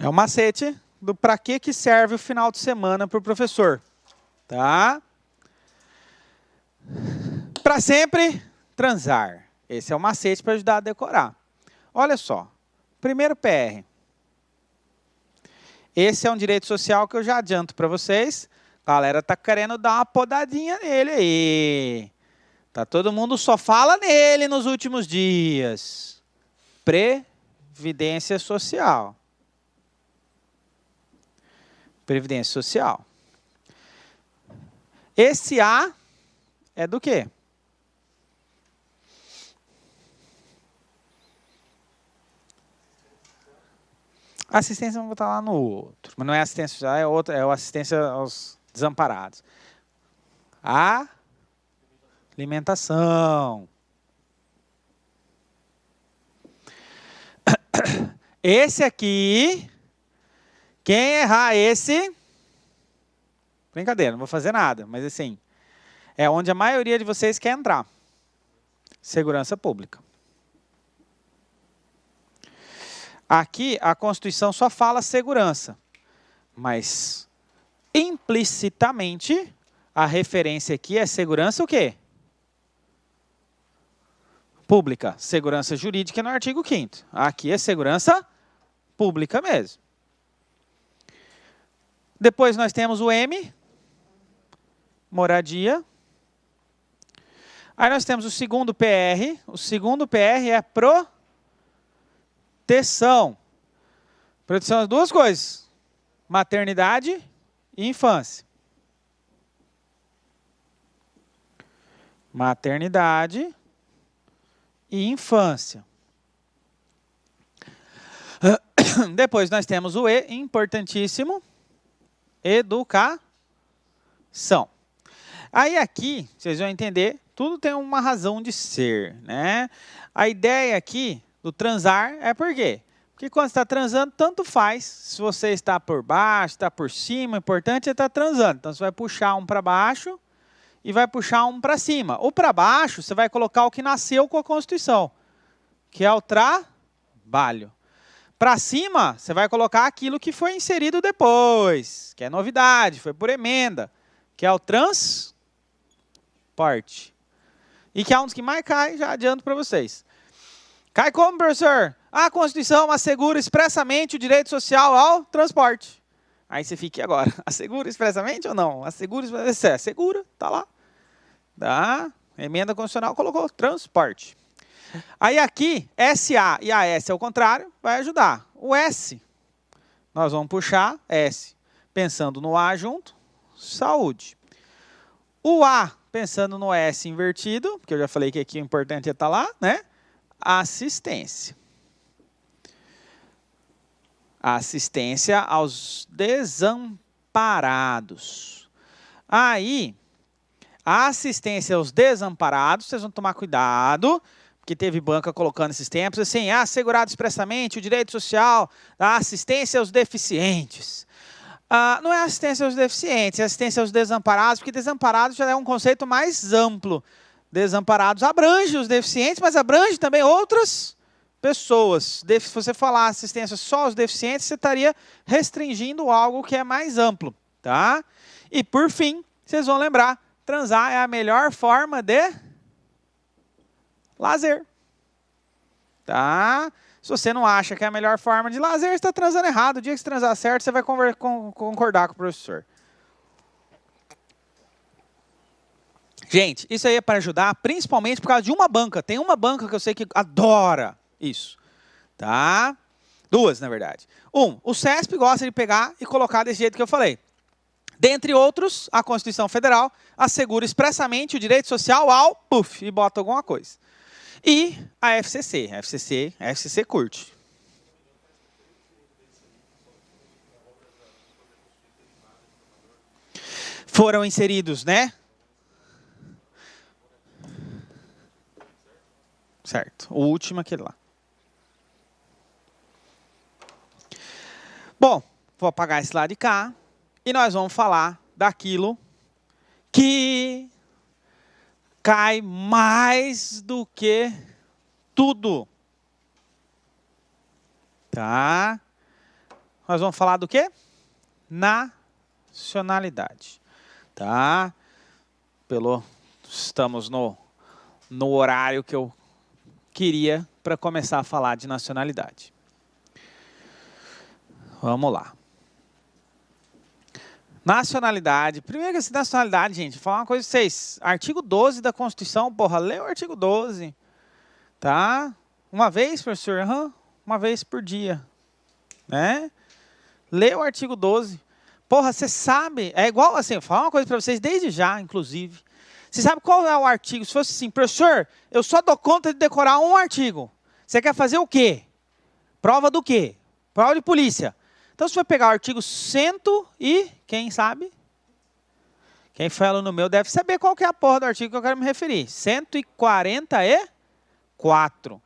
É o macete do para que serve o final de semana para o professor. Tá? Para sempre transar. Esse é o macete para ajudar a decorar. Olha só. Primeiro PR. Esse é um direito social que eu já adianto para vocês. A galera tá querendo dar uma podadinha nele aí. Tá todo mundo só fala nele nos últimos dias. Previdência social. Previdência social. Esse A é do quê? Assistência vamos botar lá no outro. Mas não é assistência social, é outra, é a assistência aos desamparados. A alimentação. Esse aqui, quem errar esse, brincadeira, não vou fazer nada, mas assim, é onde a maioria de vocês quer entrar. Segurança pública. Aqui, a Constituição só fala segurança, mas implicitamente, a referência aqui é segurança o quê? Pública. Segurança jurídica no artigo 5º. Aqui é segurança pública mesmo. Depois nós temos o M, moradia. Aí nós temos o segundo PR. O segundo PR é proteção. Proteção é duas coisas. Maternidade e infância. Maternidade e infância. Depois nós temos o E, importantíssimo. Educação. Aí aqui, vocês vão entender, tudo tem uma razão de ser, né? A ideia aqui do transar é por quê? Porque quando você está transando, tanto faz se você está por baixo, está por cima, o importante é estar transando. Então você vai puxar um para baixo e vai puxar um para cima. O para baixo, você vai colocar o que nasceu com a Constituição, que é o trabalho. Para cima, você vai colocar aquilo que foi inserido depois, que é novidade, foi por emenda, que é o transporte. E que é um dos que mais cai, já adianto para vocês. Cai como, professor? A Constituição assegura expressamente o direito social ao transporte. Aí você fica, e agora? Assegura expressamente ou não? Assegura expressamente. Assegura, tá lá. Tá? Emenda constitucional colocou transporte. Aí aqui, SA e AS ao contrário, vai ajudar. O S, nós vamos puxar S. Pensando no A junto, saúde. O A, pensando no S invertido, porque eu já falei que aqui o importante é estar lá, né? Assistência. Assistência aos desamparados. Aí, a assistência aos desamparados, vocês vão tomar cuidado, porque teve banca colocando esses tempos, assim, assegurado expressamente o direito social da assistência aos deficientes. Não é assistência aos deficientes, é assistência aos desamparados, porque desamparados já é um conceito mais amplo. Desamparados abrange os deficientes, mas abrange também outras pessoas. Se você falar assistência só aos deficientes, você estaria restringindo algo que é mais amplo. Tá? E por fim, vocês vão lembrar, transar é a melhor forma de lazer. Tá? Se você não acha que é a melhor forma de lazer, você está transando errado. O dia que você transar certo, você vai concordar com o professor. Gente, isso aí é para ajudar, principalmente por causa de uma banca. Tem uma banca que eu sei que adora isso. Tá? Duas, na verdade. O CESP gosta de pegar e colocar desse jeito que eu falei. Dentre outros, a Constituição Federal assegura expressamente o direito social ao puff e bota alguma coisa. E a FCC. A FCC curte. Foram inseridos, né? Certo. O último, aquele lá. Bom, vou apagar esse lado de cá. E nós vamos falar daquilo que cai mais do que tudo. Tá? nós vamos falar do quê? Nacionalidade. Tá? Estamos no horário que eu queria para começar a falar de nacionalidade. Vamos lá. Nacionalidade. Primeiro que essa nacionalidade, gente, vou falar uma coisa pra vocês. Artigo 12 da Constituição, porra, lê o artigo 12. Tá? Uma vez, professor? Uma vez por dia. Né? Lê o artigo 12. Porra, você sabe, é igual assim, vou falar uma coisa para vocês desde já, inclusive. Você sabe qual é o artigo? Se fosse assim, professor, eu só dou conta de decorar um artigo. Você quer fazer o quê? Prova do quê? Prova de polícia. Então, você vai pegar o artigo 100 e... Quem sabe? Quem foi aluno meu deve saber qual que é a porra do artigo que eu quero me referir. 144.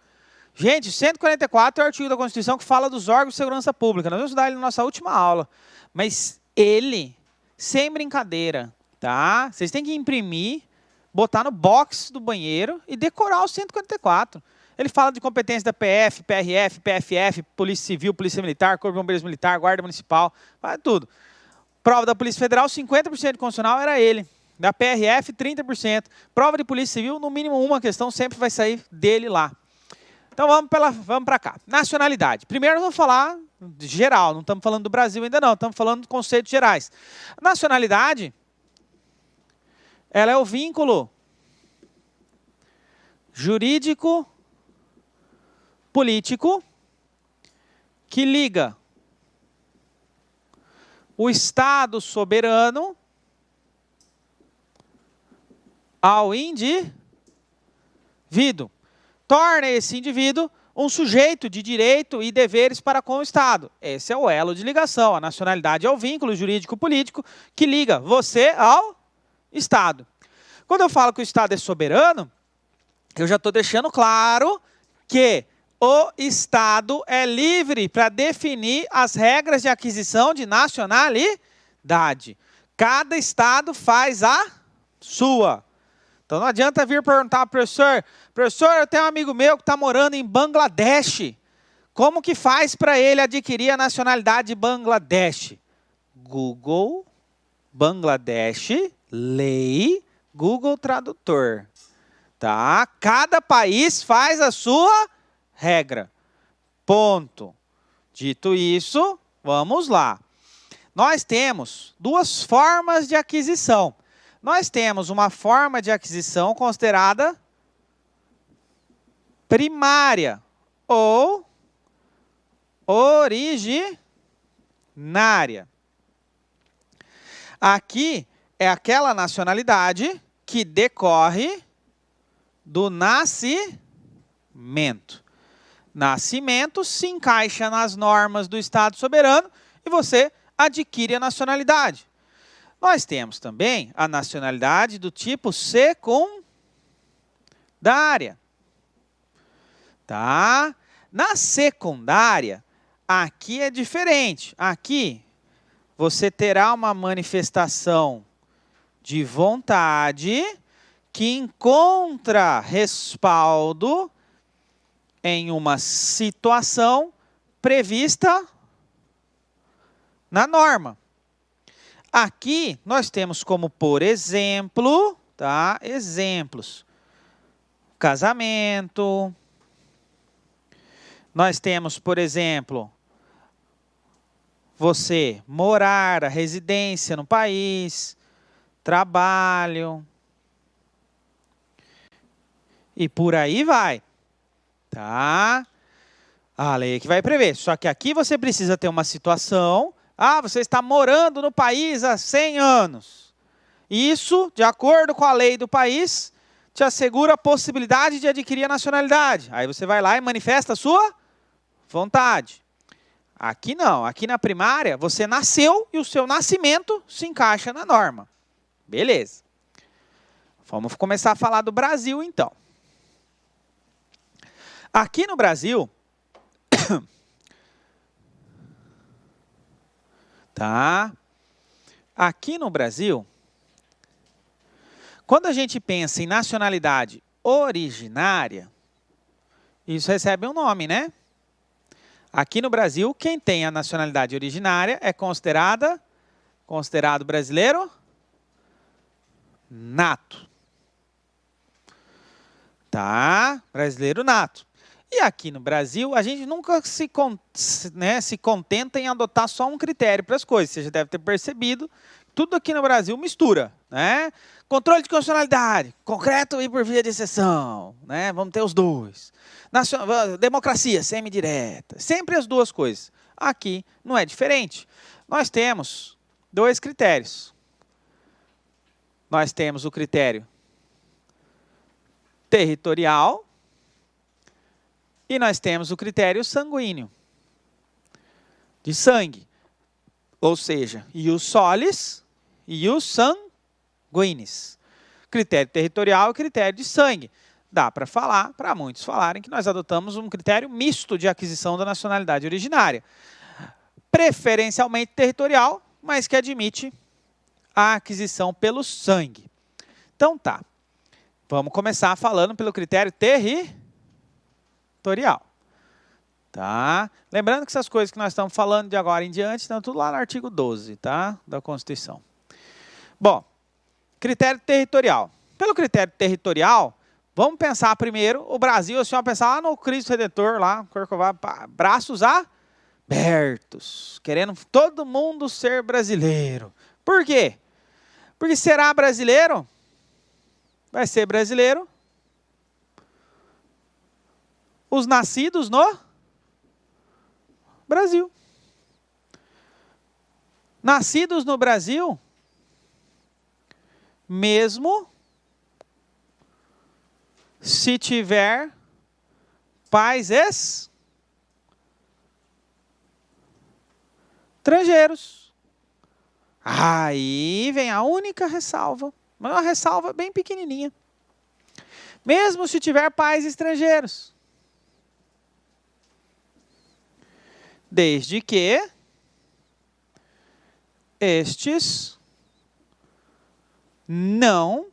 Gente, 144 é o artigo da Constituição que fala dos órgãos de segurança pública. Nós vamos estudar ele na nossa última aula. Mas ele, sem brincadeira, tá? Vocês têm que imprimir, botar no box do banheiro e decorar o 144. Ele fala de competência da PF, PRF, PFF, Polícia Civil, Polícia Militar, Corpo de Bombeiros Militar, Guarda Municipal, faz tudo. Prova da Polícia Federal, 50% de constitucional era ele. Da PRF, 30%. Prova de Polícia Civil, no mínimo uma questão sempre vai sair dele lá. Então vamos para cá. Nacionalidade. Primeiro nós vamos falar de geral, não estamos falando do Brasil ainda não, estamos falando de conceitos gerais. Nacionalidade, ela é o vínculo jurídico político que liga o Estado soberano ao indivíduo. Torna esse indivíduo um sujeito de direito e deveres para com o Estado. Esse é o elo de ligação. A nacionalidade é o vínculo jurídico político que liga você ao Estado. Quando eu falo que o Estado é soberano, eu já estou deixando claro que o Estado é livre para definir as regras de aquisição de nacionalidade. Cada Estado faz a sua. Então não adianta vir perguntar para o professor, eu tenho um amigo meu que está morando em Bangladesh. Como que faz para ele adquirir a nacionalidade de Bangladesh? Google, Bangladesh, lei, Google Tradutor. Tá? Cada país faz a sua regra. Ponto. Dito isso, vamos lá. Nós temos duas formas de aquisição. Nós temos uma forma de aquisição considerada primária ou originária. Aqui é aquela nacionalidade que decorre do nascimento. Nascimento se encaixa nas normas do Estado soberano e você adquire a nacionalidade. Nós temos também a nacionalidade do tipo secundária. Tá? Na secundária, aqui é diferente. Aqui, você terá uma manifestação de vontade que encontra respaldo em uma situação prevista na norma. Aqui, nós temos como, por exemplo, tá? Exemplos. Casamento. Nós temos, por exemplo, você morar, a residência no país, trabalho. E por aí vai. Tá? A lei que vai prever. Só que aqui você precisa ter uma situação. Você está morando no país há 100 anos. Isso, de acordo com a lei do país, te assegura a possibilidade de adquirir a nacionalidade. Aí você vai lá e manifesta a sua vontade. Aqui não. Aqui na primária, você nasceu e o seu nascimento se encaixa na norma. Beleza. Vamos começar a falar do Brasil, então. Aqui no Brasil, tá? Aqui no Brasil, quando a gente pensa em nacionalidade originária, isso recebe um nome, né? Aqui no Brasil, quem tem a nacionalidade originária é considerado brasileiro nato. Tá? Brasileiro nato. E aqui no Brasil, a gente nunca se contenta em adotar só um critério para as coisas. Você já deve ter percebido, tudo aqui no Brasil mistura, né? Controle de constitucionalidade, concreto e por via de exceção, né? Vamos ter os dois. Democracia semidireta, sempre as duas coisas. Aqui não é diferente. Nós temos dois critérios. Nós temos o critério territorial e nós temos o critério sanguíneo, de sangue. Ou seja, ius solis e ius sanguinis. Critério territorial e critério de sangue. Dá para falar, para muitos falarem, que nós adotamos um critério misto de aquisição da nacionalidade originária. Preferencialmente territorial, mas que admite a aquisição pelo sangue. Então tá. Vamos começar falando pelo critério territorial. Tá? Lembrando que essas coisas que nós estamos falando de agora em diante estão tudo lá no artigo 12, tá? Da Constituição. Bom, critério territorial. Pelo critério territorial, vamos pensar primeiro, o Brasil, o senhor pensar lá no Cristo Redentor, lá, Corcovado, braços abertos, querendo todo mundo ser brasileiro. Por quê? Porque será brasileiro, vai ser brasileiro, os nascidos no Brasil. Nascidos no Brasil, mesmo se tiver pais estrangeiros. Aí vem a única ressalva, mas uma ressalva bem pequenininha. Mesmo se tiver pais estrangeiros. Desde que estes não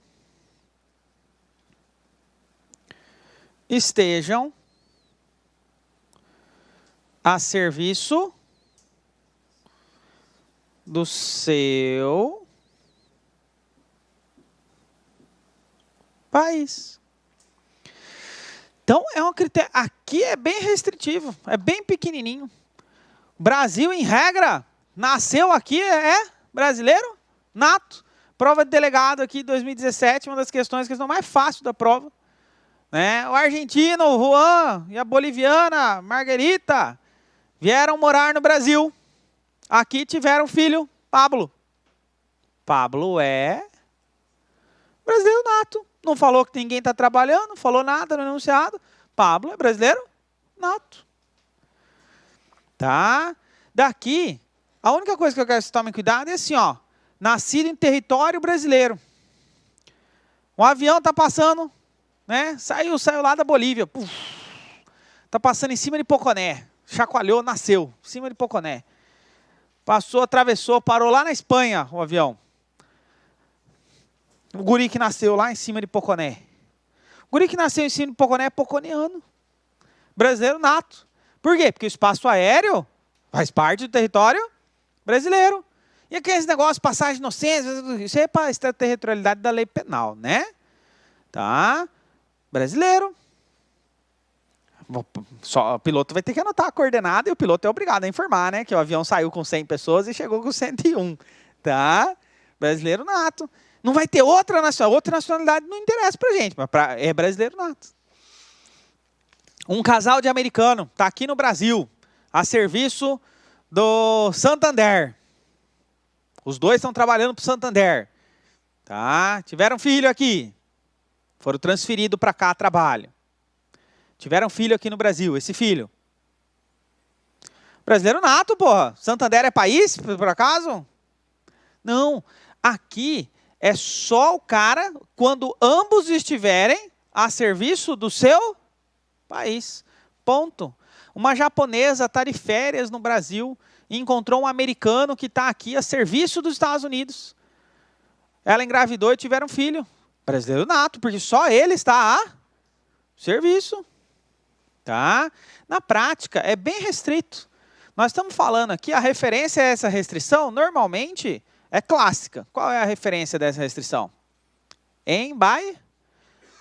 estejam a serviço do seu país. Então, é um critério. Aqui é bem restritivo, é bem pequenininho. Brasil, em regra, nasceu aqui, é brasileiro nato. Prova de delegado aqui, 2017, uma das questões mais fáceis da prova. Né? O argentino, o Juan, e a boliviana, Margarita, vieram morar no Brasil. Aqui tiveram filho, Pablo. Pablo é brasileiro nato. Não falou que ninguém está trabalhando, não falou nada no enunciado. Pablo é brasileiro nato. Tá? Daqui, a única coisa que eu quero que vocês tomem cuidado é assim, ó. Nascido em território brasileiro. Um avião está passando, né? Saiu lá da Bolívia. Está passando em cima de Poconé. Chacoalhou, nasceu. Em cima de Poconé. Passou, atravessou, parou lá na Espanha o avião. O guri que nasceu lá em cima de Poconé. O guri que nasceu em cima de Poconé é poconeano. Brasileiro nato. Por quê? Porque o espaço aéreo faz parte do território brasileiro. E aqueles negócios, passagem de inocência, isso é para a extraterritorialidade da lei penal, né? Tá? Brasileiro. Só o piloto vai ter que anotar a coordenada e o piloto é obrigado a informar, né? Que o avião saiu com 100 pessoas e chegou com 101. Tá? Brasileiro nato. Não vai ter outra nacionalidade, não interessa pra gente, mas é brasileiro nato. Um casal de americano está aqui no Brasil, a serviço do Santander. Os dois estão trabalhando para o Santander. Tá? Tiveram filho aqui. Foram transferidos para cá a trabalho. Tiveram filho aqui no Brasil, esse filho. Brasileiro nato, porra. Santander é país, por acaso? Não. Aqui é só o cara quando ambos estiverem a serviço do seu país. Ponto. Uma japonesa está de férias no Brasil e encontrou um americano que está aqui a serviço dos Estados Unidos. Ela engravidou e tiveram um filho. Brasileiro nato, porque só ele está a serviço. Tá? Na prática, é bem restrito. Nós estamos falando aqui, a referência a essa restrição, normalmente, é clássica. Qual é a referência dessa restrição?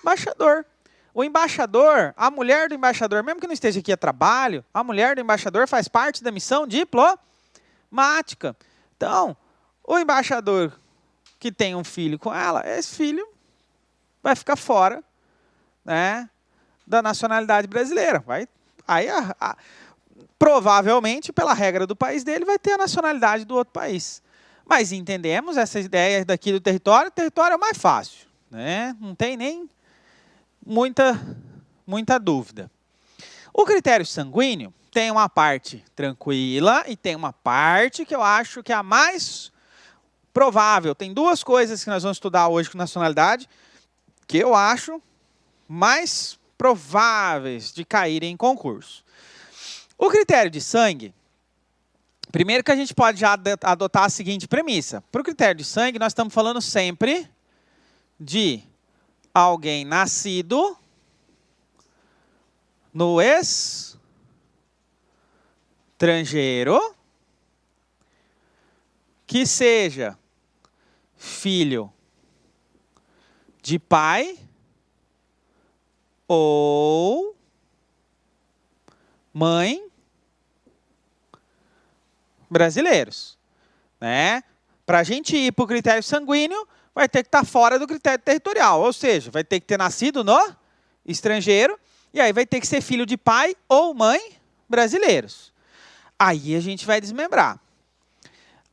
Embaixador. O embaixador, a mulher do embaixador, mesmo que não esteja aqui a trabalho, a mulher do embaixador faz parte da missão diplomática. Então, o embaixador que tem um filho com ela, esse filho vai ficar fora, né, da nacionalidade brasileira. Provavelmente, pela regra do país dele, vai ter a nacionalidade do outro país. Mas entendemos essa ideia daqui do território, o território é o mais fácil, né? Não tem nem muita dúvida. O critério sanguíneo tem uma parte tranquila e tem uma parte que eu acho que é a mais provável. Tem duas coisas que nós vamos estudar hoje com nacionalidade que eu acho mais prováveis de caírem em concurso. O critério de sangue, primeiro que a gente pode já adotar a seguinte premissa. Para o critério de sangue, nós estamos falando sempre de alguém nascido no estrangeiro, que seja filho de pai ou mãe brasileiros, né? Para a gente ir para o critério sanguíneo, vai ter que estar fora do critério territorial, ou seja, vai ter que ter nascido no estrangeiro, e aí vai ter que ser filho de pai ou mãe brasileiros. Aí a gente vai desmembrar.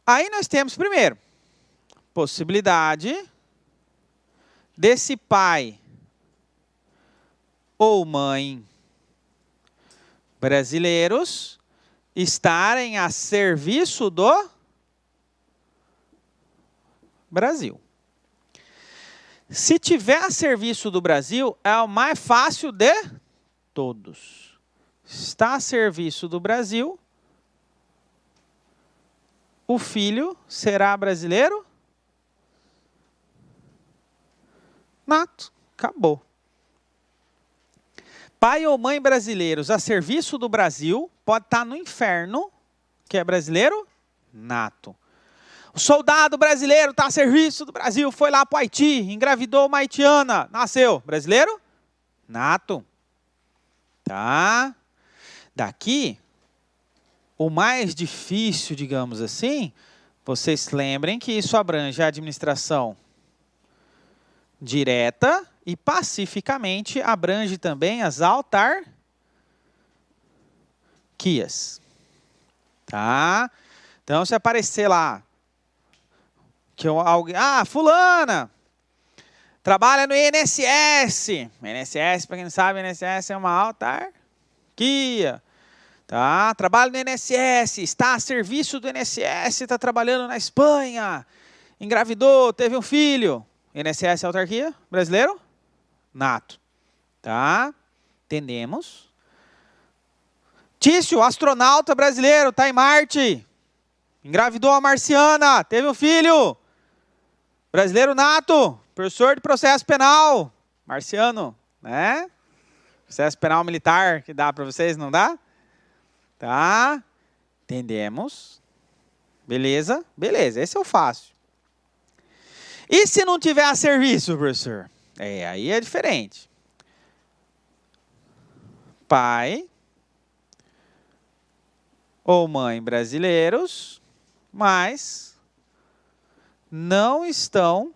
Aí nós temos, primeiro, possibilidade desse pai ou mãe brasileiros estarem a serviço do Brasil. Se tiver a serviço do Brasil, é o mais fácil de todos. Está a serviço do Brasil, o filho será brasileiro nato. Acabou. Pai ou mãe brasileiros a serviço do Brasil pode estar no inferno, que é brasileiro nato. O soldado brasileiro está a serviço do Brasil, foi lá para o Haiti, engravidou uma haitiana, nasceu. Brasileiro? Nato. Tá? Daqui, o mais difícil, digamos assim, vocês lembrem que isso abrange a administração direta e pacificamente abrange também as autarquias. Tá? Então, se aparecer lá, fulana, trabalha no INSS. INSS, para quem não sabe, INSS é uma autarquia. Tá? Trabalha no INSS, está a serviço do INSS, está trabalhando na Espanha, engravidou, teve um filho. INSS é autarquia? Brasileiro? Nato. Tá? Entendemos. Tício, astronauta brasileiro, está em Marte. Engravidou a marciana, teve um filho. Brasileiro nato, professor de processo penal. Marciano, né? Processo penal militar, que dá para vocês, não dá? Tá? Entendemos. Beleza? Beleza, esse é o fácil. E se não tiver a serviço, professor? Aí é diferente. Pai ou mãe brasileiros, mas não estão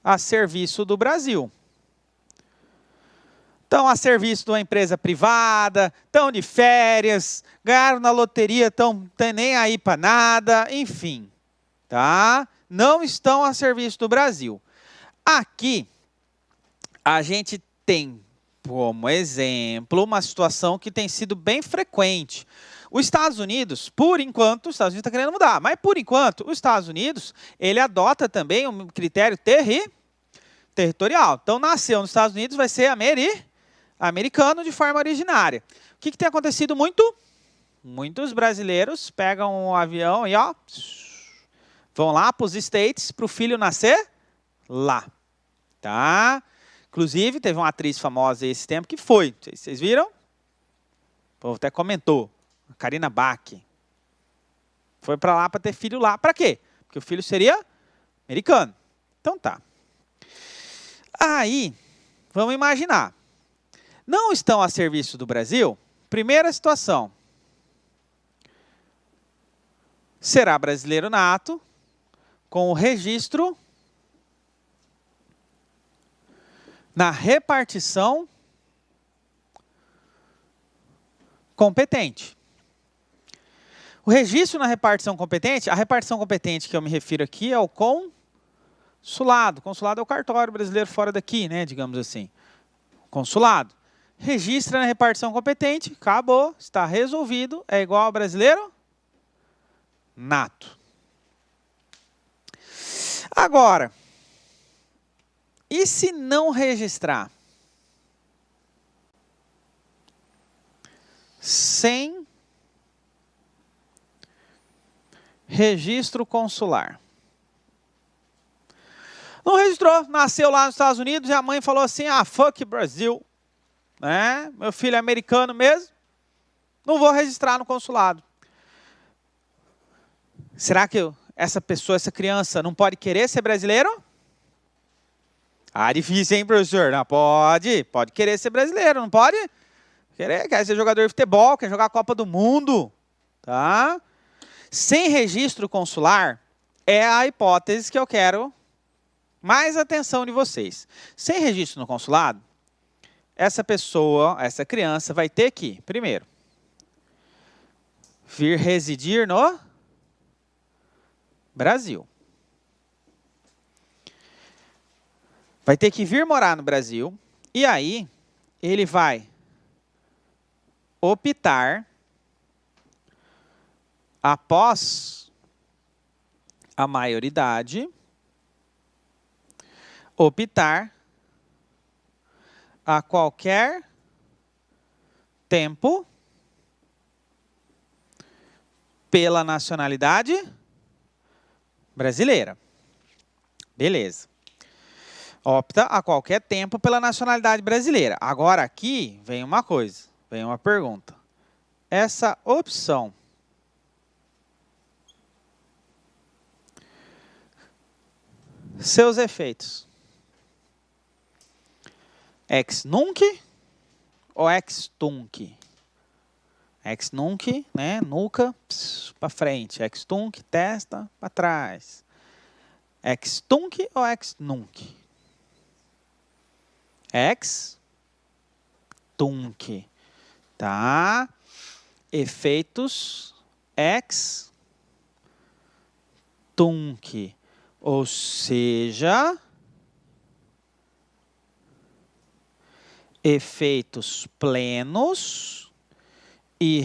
a serviço do Brasil. Estão a serviço de uma empresa privada, estão de férias, ganharam na loteria, estão nem aí para nada, enfim. Tá? Não estão a serviço do Brasil. Aqui, a gente tem como exemplo uma situação que tem sido bem frequente. Os Estados Unidos, por enquanto, os Estados Unidos está querendo mudar, mas por enquanto, os Estados Unidos, ele adota também um critério territorial. Então, nasceu nos Estados Unidos, vai ser americano de forma originária. O que tem acontecido muito? Muitos brasileiros pegam um avião e vão lá para os States para o filho nascer lá. Tá? Inclusive, teve uma atriz famosa esse tempo que foi. Não sei se vocês viram. O povo até comentou. A Karina Bach. Foi para lá para ter filho lá. Para quê? Porque o filho seria americano. Então tá. Aí, vamos imaginar. Não estão a serviço do Brasil? Primeira situação. Será brasileiro nato, com o registro na repartição competente. O registro na repartição competente, a repartição competente que eu me refiro aqui é o consulado. Consulado é o cartório brasileiro fora daqui, né, digamos assim. Consulado. Registra na repartição competente, acabou, está resolvido, é igual ao brasileiro nato. Agora, e se não registrar? Sem registro consular. Não registrou, nasceu lá nos Estados Unidos e a mãe falou assim, ah, fuck Brasil, né? Meu filho é americano mesmo, não vou registrar no consulado. Será que essa pessoa, essa criança, não pode querer ser brasileiro? Ah, difícil, hein, professor? Não, pode querer ser brasileiro, não pode? Quer ser jogador de futebol, quer jogar a Copa do Mundo, tá? Sem registro consular, é a hipótese que eu quero mais atenção de vocês. Sem registro no consulado, essa pessoa, essa criança vai ter que, primeiro, vir residir no Brasil. Vai ter que vir morar no Brasil e aí ele vai optar, após a maioridade, optar a qualquer tempo pela nacionalidade brasileira. Beleza. Opta a qualquer tempo pela nacionalidade brasileira. Agora aqui vem uma coisa, vem uma pergunta. Essa opção seus efeitos. Ex nunc ou ex tunc? Ex nunc, né? Nuca para frente. Ex tunc, testa para trás. Ex tunc ou ex nunc? Ex tunc. Tá? Efeitos ex tunc. Ou seja, efeitos plenos e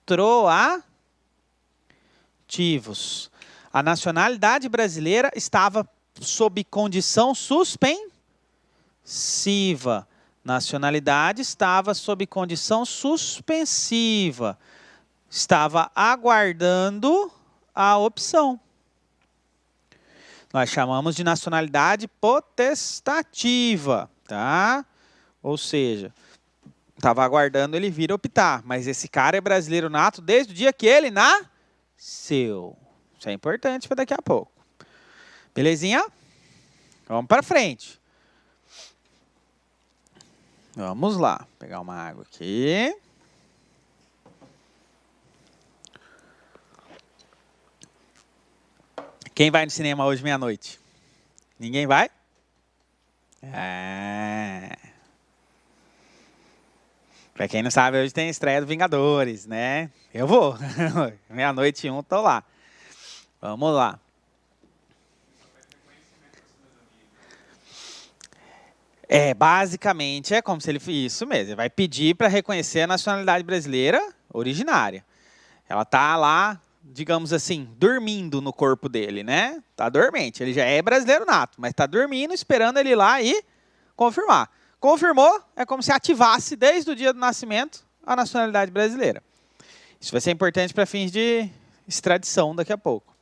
retroativos. A nacionalidade brasileira estava sob condição suspensiva. Nacionalidade estava sob condição suspensiva. Estava aguardando a opção. Nós chamamos de nacionalidade potestativa, tá? Ou seja, estava aguardando ele vir optar, mas esse cara é brasileiro nato desde o dia que ele nasceu. Isso é importante para daqui a pouco. Belezinha? Vamos para frente. Vamos lá, vou pegar uma água aqui. Quem vai no cinema hoje meia-noite? Ninguém vai? Pra quem não sabe, hoje tem a estreia do Vingadores, né? Eu vou. Meia-noite e 1, tô lá. Vamos lá. Basicamente é como se ele... Isso mesmo, ele vai pedir para reconhecer a nacionalidade brasileira originária. Ela tá lá, digamos assim, dormindo no corpo dele, né? Tá dormente, ele já é brasileiro nato, mas tá dormindo, esperando ele ir lá e confirmar. Confirmou, é como se ativasse desde o dia do nascimento a nacionalidade brasileira. Isso vai ser importante para fins de extradição daqui a pouco.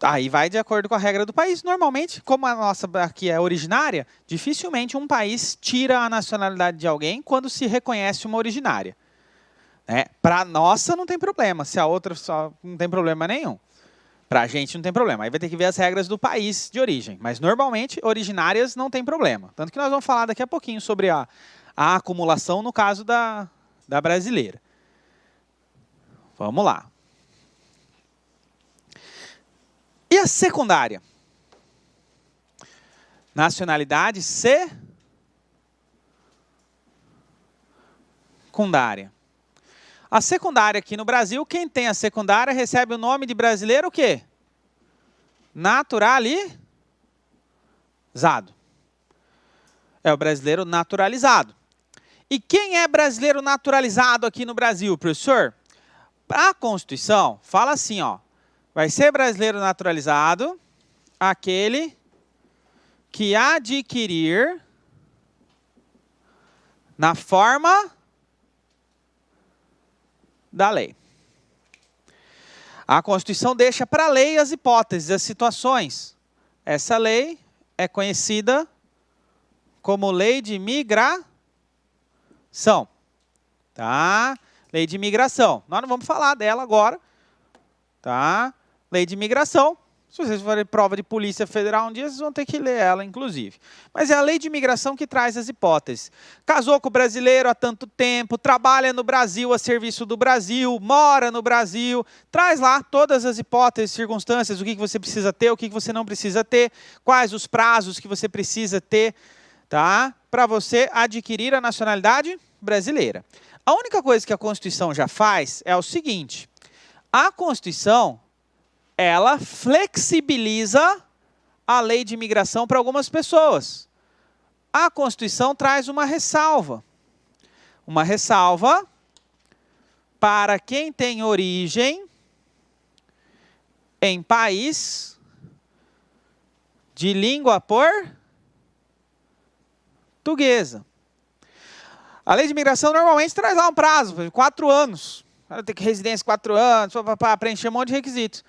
Aí vai de acordo com a regra do país. Normalmente, como a nossa aqui é originária, dificilmente um país tira a nacionalidade de alguém quando se reconhece uma originária. Para a nossa não tem problema, se a outra só não tem problema nenhum. Para a gente não tem problema. Aí vai ter que ver as regras do país de origem. Mas normalmente, originárias não tem problema. Tanto que nós vamos falar daqui a pouquinho sobre a acumulação no caso da brasileira. Vamos lá. E a secundária? Nacionalidade secundária. A secundária aqui no Brasil, quem tem a secundária recebe o nome de brasileiro o quê? Naturalizado. É o brasileiro naturalizado. E quem é brasileiro naturalizado aqui no Brasil, professor? A Constituição fala assim, ó. Vai ser brasileiro naturalizado aquele que adquirir na forma da lei. A Constituição deixa para a lei as hipóteses, as situações. Essa lei é conhecida como lei de migração. Tá? Lei de imigração. Nós não vamos falar dela agora. Tá? Lei de imigração. Se vocês forem prova de Polícia Federal um dia, vocês vão ter que ler ela, inclusive. Mas é a lei de imigração que traz as hipóteses. Casou com o brasileiro há tanto tempo, trabalha no Brasil a serviço do Brasil, mora no Brasil, traz lá todas as hipóteses, circunstâncias, o que você precisa ter, o que você não precisa ter, quais os prazos que você precisa ter, tá? Para você adquirir a nacionalidade brasileira. A única coisa que a Constituição já faz é o seguinte: a Constituição, ela flexibiliza a lei de imigração para algumas pessoas. A Constituição traz uma ressalva. Uma ressalva para quem tem origem em país de língua portuguesa. A lei de imigração normalmente traz lá um prazo, 4 anos. Tem que residência 4 anos, para preencher um monte de requisitos.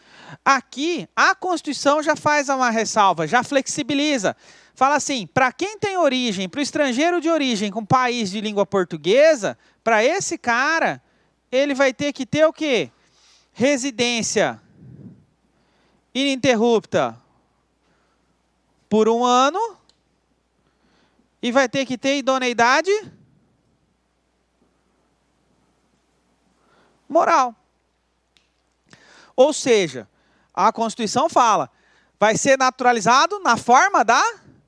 Aqui, a Constituição já faz uma ressalva, já flexibiliza. Fala assim, para quem tem origem, para o estrangeiro de origem com país de língua portuguesa, para esse cara, ele vai ter que ter o quê? Residência ininterrupta por 1 ano e vai ter que ter idoneidade moral. Ou seja, a Constituição fala, vai ser naturalizado na forma da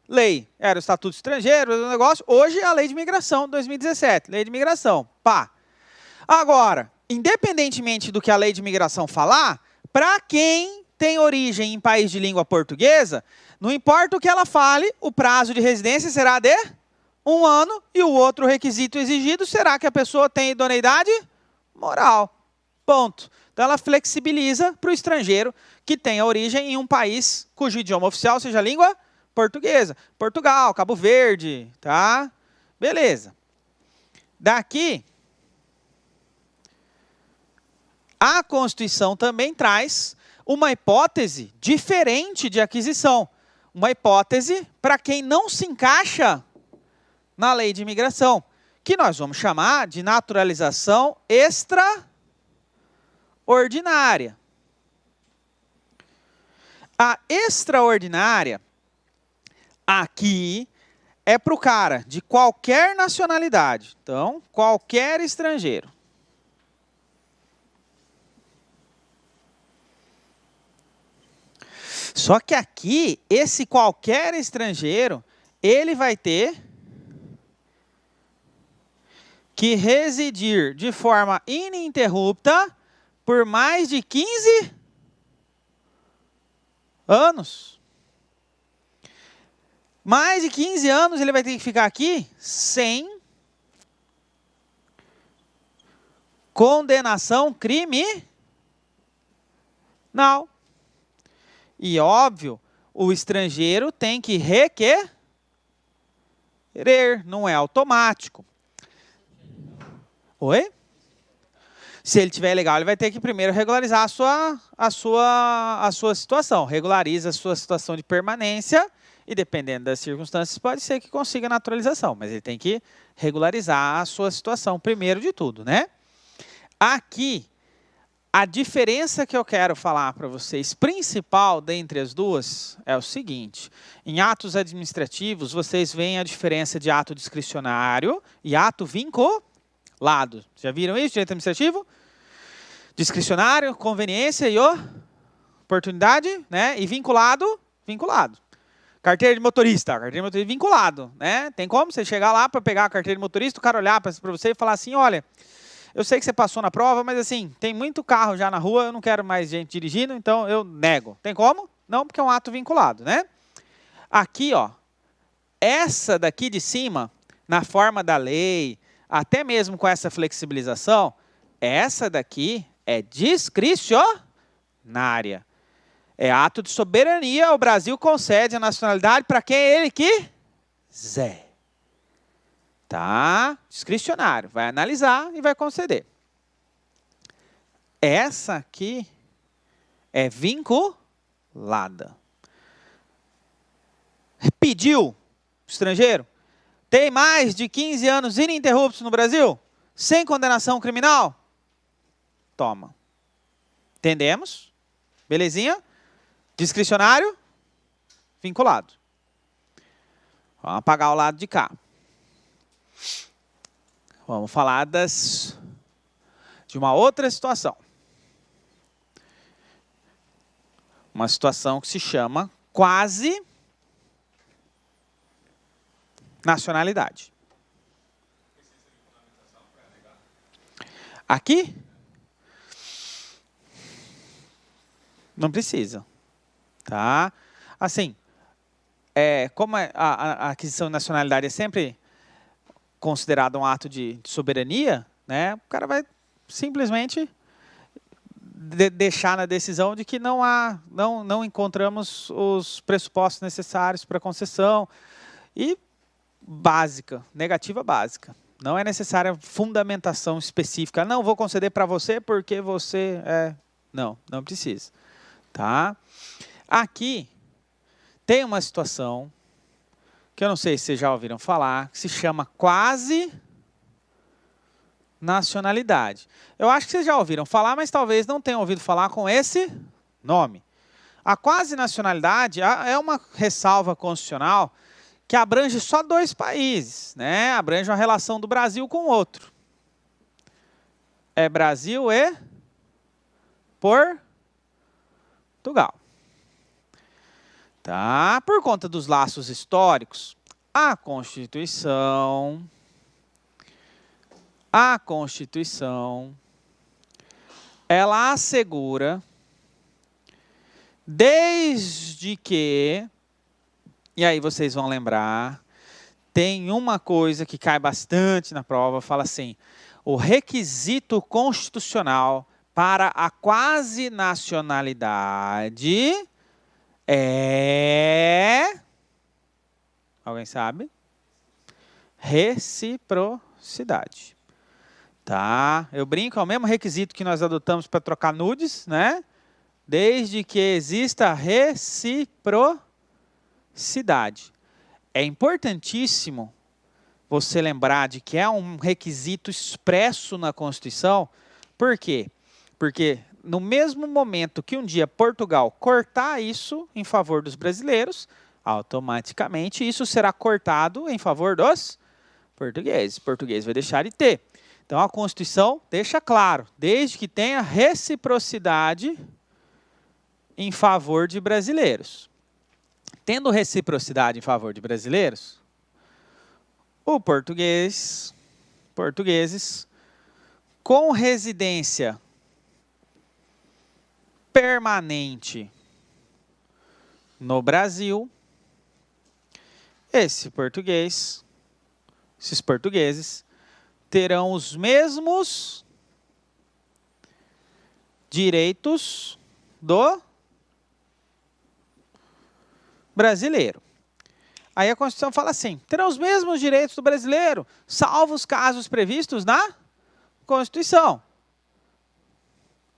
lei. Era o Estatuto Estrangeiro, o negócio. Hoje é a Lei de Imigração, 2017. Lei de Imigração. Pá. Agora, independentemente do que a Lei de Imigração falar, para quem tem origem em país de língua portuguesa, não importa o que ela fale, o prazo de residência será de 1 ano e o outro requisito exigido será que a pessoa tem idoneidade moral. Ponto. Então, ela flexibiliza para o estrangeiro que tenha origem em um país cujo idioma oficial seja a língua portuguesa. Portugal, Cabo Verde, tá? Beleza. Daqui, a Constituição também traz uma hipótese diferente de aquisição. Uma hipótese para quem não se encaixa na lei de imigração, que nós vamos chamar de naturalização extraordinária. A extraordinária, aqui, é para o cara de qualquer nacionalidade. Então, qualquer estrangeiro. Só que aqui, esse qualquer estrangeiro, ele vai ter que residir de forma ininterrupta por mais de 15 anos. Mais de 15 anos ele vai ter que ficar aqui sem condenação criminal. E óbvio, o estrangeiro tem que requerer, não é automático. Oi? Se ele tiver ilegal, ele vai ter que primeiro regularizar a sua situação. Regulariza a sua situação de permanência e, dependendo das circunstâncias, pode ser que consiga naturalização. Mas ele tem que regularizar a sua situação primeiro de tudo, né? Aqui, a diferença que eu quero falar para vocês, principal dentre as duas, é o seguinte. Em atos administrativos, vocês veem a diferença de ato discricionário e ato vinculado. Já viram isso, direito administrativo? Discricionário, conveniência e oportunidade, né? E vinculado. Carteira de motorista vinculado, né? Tem como você chegar lá para pegar a carteira de motorista, o cara olhar para você e falar assim, olha, eu sei que você passou na prova, mas assim, tem muito carro já na rua, eu não quero mais gente dirigindo, então eu nego. Tem como? Não, porque é um ato vinculado, né? Aqui, ó, essa daqui de cima, na forma da lei, até mesmo com essa flexibilização, essa daqui é discricionária. É ato de soberania, o Brasil concede a nacionalidade para quem ele quiser. Tá? Discricionário. Vai analisar e vai conceder. Essa aqui é vinculada. Pediu estrangeiro. Tem mais de 15 anos ininterruptos no Brasil? Sem condenação criminal? Toma. Entendemos? Belezinha? Discricionário? Vinculado. Vamos apagar o lado de cá. Vamos falar de uma outra situação. Uma situação que se chama quase nacionalidade. Aqui? Não precisa. Tá? Assim, como a aquisição de nacionalidade é sempre considerado um ato de soberania, né? O cara vai simplesmente deixar na decisão de que não encontramos os pressupostos necessários para concessão e negativa básica. Não é necessária fundamentação específica. Não, vou conceder para você porque você é... Não precisa. Tá? Aqui tem uma situação que eu não sei se vocês já ouviram falar, que se chama quase nacionalidade. Eu acho que vocês já ouviram falar, mas talvez não tenham ouvido falar com esse nome. A quase nacionalidade é uma ressalva constitucional que abrange só 2 países, né? Abrange uma relação do Brasil com outro. É Brasil e Portugal. Tá? Por conta dos laços históricos, a Constituição, ela assegura, desde que, e aí vocês vão lembrar, tem uma coisa que cai bastante na prova, fala assim, o requisito constitucional para a quase nacionalidade alguém sabe? Reciprocidade. Tá? Eu brinco, é o mesmo requisito que nós adotamos para trocar nudes, né? Desde que exista reciprocidade. É importantíssimo você lembrar de que é um requisito expresso na Constituição. Por quê? Porque no mesmo momento que um dia Portugal cortar isso em favor dos brasileiros, automaticamente isso será cortado em favor dos portugueses. O português vai deixar de ter. Então a Constituição deixa claro, desde que tenha reciprocidade em favor de brasileiros. Tendo reciprocidade em favor de brasileiros, portugueses com residência permanente no Brasil, esses portugueses terão os mesmos direitos do brasileiro. Aí a Constituição fala assim, terão os mesmos direitos do brasileiro, salvo os casos previstos na Constituição.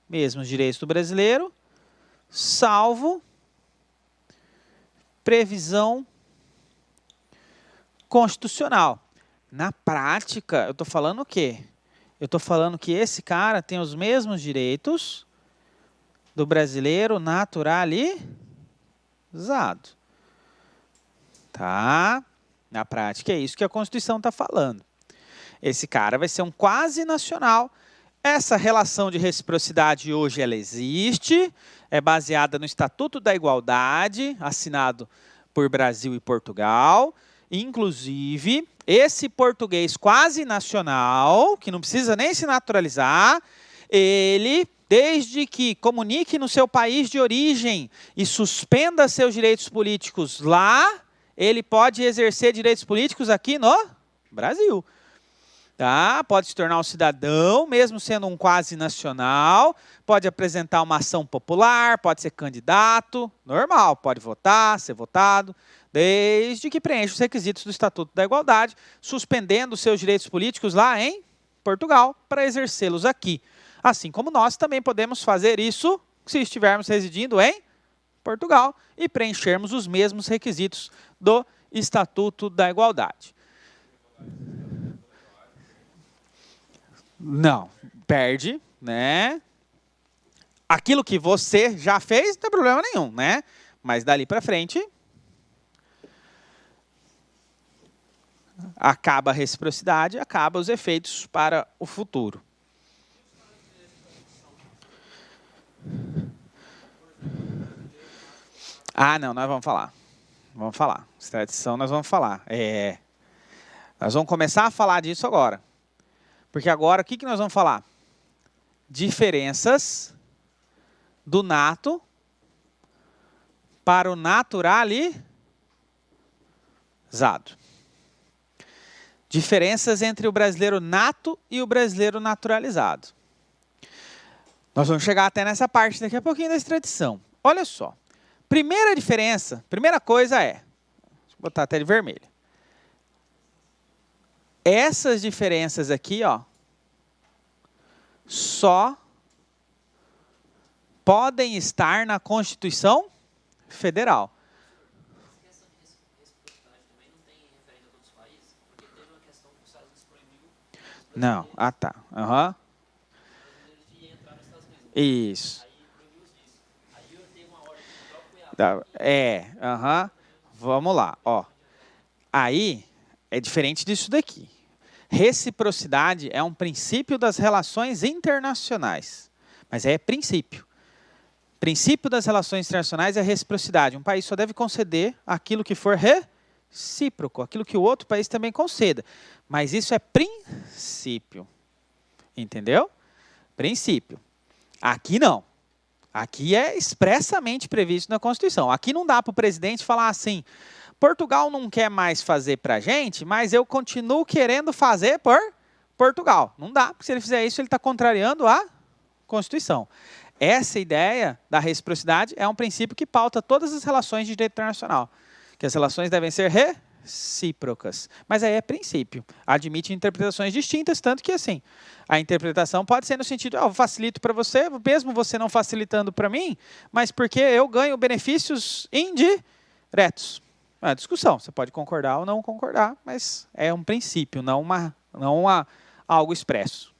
mesmos direitos do brasileiro, salvo previsão constitucional. Na prática, eu estou falando o quê? Eu estou falando que esse cara tem os mesmos direitos do brasileiro naturalizado. Tá? Na prática, é isso que a Constituição está falando. Esse cara vai ser um quase nacional. Essa relação de reciprocidade hoje ela existe, é baseada no Estatuto da Igualdade, assinado por Brasil e Portugal. Inclusive, esse português quase nacional, que não precisa nem se naturalizar, ele, desde que comunique no seu país de origem e suspenda seus direitos políticos lá, ele pode exercer direitos políticos aqui no Brasil. Tá? Pode se tornar um cidadão, mesmo sendo um quase nacional, pode apresentar uma ação popular, pode ser candidato, normal, pode votar, ser votado, desde que preencha os requisitos do Estatuto da Igualdade, suspendendo seus direitos políticos lá em Portugal para exercê-los aqui. Assim como nós também podemos fazer isso se estivermos residindo em Portugal e preenchermos os mesmos requisitos do Estatuto da Igualdade. Não, perde, né? Aquilo que você já fez, não tem problema nenhum, né? Mas dali para frente, acaba a reciprocidade, acaba os efeitos para o futuro. Ah, não, nós vamos falar. Vamos falar. Extradição nós vamos falar. Nós vamos começar a falar disso agora. Porque agora, o que nós vamos falar? Diferenças do nato para o naturalizado. Diferenças entre o brasileiro nato e o brasileiro naturalizado. Nós vamos chegar até nessa parte daqui a pouquinho da extradição. Olha só. Primeira diferença, primeira coisa é, deixa eu botar até de vermelho. Essas diferenças aqui, ó, só podem estar na Constituição Federal. Essa reciprocidade também não tem referendo a outros países? Porque teve uma questão que os Estados Unidos proibiu. Não, tá. Aham. Brasileiros de entrar nos Estados Unidos. Isso. Aí proibiu os vistos. Aí eu tenho uma ordem do próprio Cuiabá. Vamos lá, ó. Aí é diferente disso daqui. Reciprocidade é um princípio das relações internacionais. Mas é princípio. Princípio das relações internacionais é a reciprocidade. Um país só deve conceder aquilo que for recíproco, aquilo que o outro país também conceda. Mas isso é princípio. Entendeu? Princípio. Aqui não. Aqui é expressamente previsto na Constituição. Aqui não dá para o presidente falar assim, Portugal não quer mais fazer para a gente, mas eu continuo querendo fazer por Portugal. Não dá, porque se ele fizer isso, ele está contrariando a Constituição. Essa ideia da reciprocidade é um princípio que pauta todas as relações de direito internacional. Que as relações devem ser recíprocas. Mas aí é princípio. Admite interpretações distintas, tanto que assim, a interpretação pode ser no sentido, eu facilito para você, mesmo você não facilitando para mim, mas porque eu ganho benefícios indiretos. É uma discussão, você pode concordar ou não concordar, mas é um princípio, não algo expresso.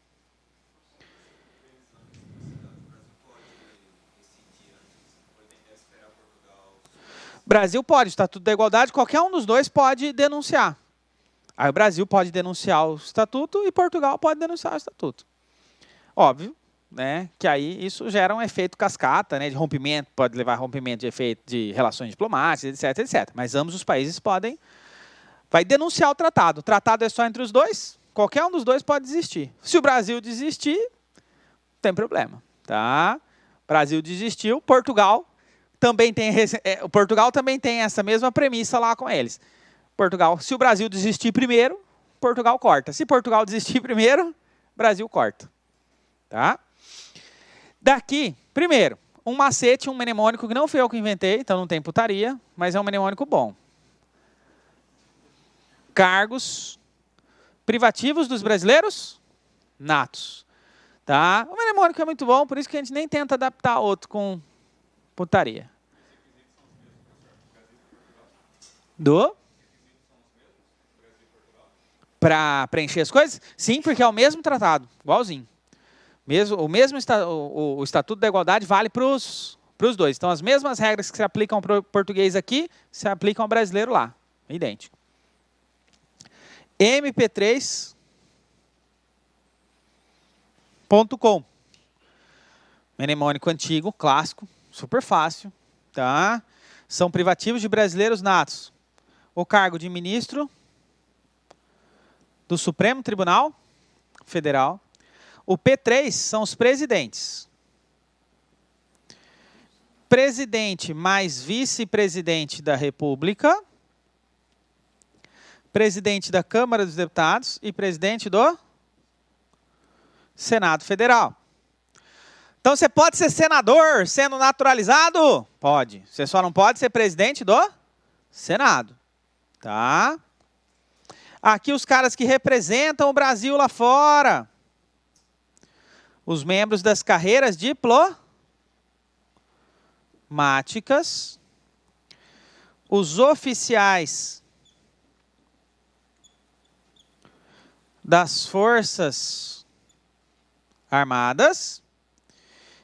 Brasil pode, Estatuto da Igualdade, qualquer um dos dois pode denunciar. Aí o Brasil pode denunciar o Estatuto e Portugal pode denunciar o Estatuto. Óbvio, né, que aí isso gera um efeito cascata, né, de rompimento, pode levar a rompimento de efeito de relações diplomáticas, etc, etc. Mas ambos os países podem, vai denunciar o tratado. O tratado é só entre os dois, qualquer um dos dois pode desistir. Se o Brasil desistir, não tem problema, tá? O Brasil desistiu, Portugal também tem essa mesma premissa lá com eles. Portugal, se o Brasil desistir primeiro, Portugal corta. Se Portugal desistir primeiro, Brasil corta. Tá? Daqui, primeiro, um macete, um mnemônico que não fui eu que inventei, então não tem putaria, mas é um mnemônico bom. Cargos privativos dos brasileiros natos. Tá? O mnemônico é muito bom, por isso que a gente nem tenta adaptar outro com putaria. Para preencher as coisas? Sim, porque é o mesmo tratado, igualzinho. O Estatuto da Igualdade vale para os dois. Então, as mesmas regras que se aplicam para o português aqui, se aplicam ao brasileiro lá. Idêntico. mp3.com. Mnemônico antigo, clássico, super fácil. Tá? São privativos de brasileiros natos. O cargo de ministro do Supremo Tribunal Federal. O P3 são os presidentes. Presidente mais vice-presidente da República. Presidente da Câmara dos Deputados e presidente do Senado Federal. Então, você pode ser senador sendo naturalizado? Pode. Você só não pode ser presidente do Senado. Tá? Aqui os caras que representam o Brasil lá fora. Os membros das carreiras diplomáticas. Os oficiais das Forças Armadas.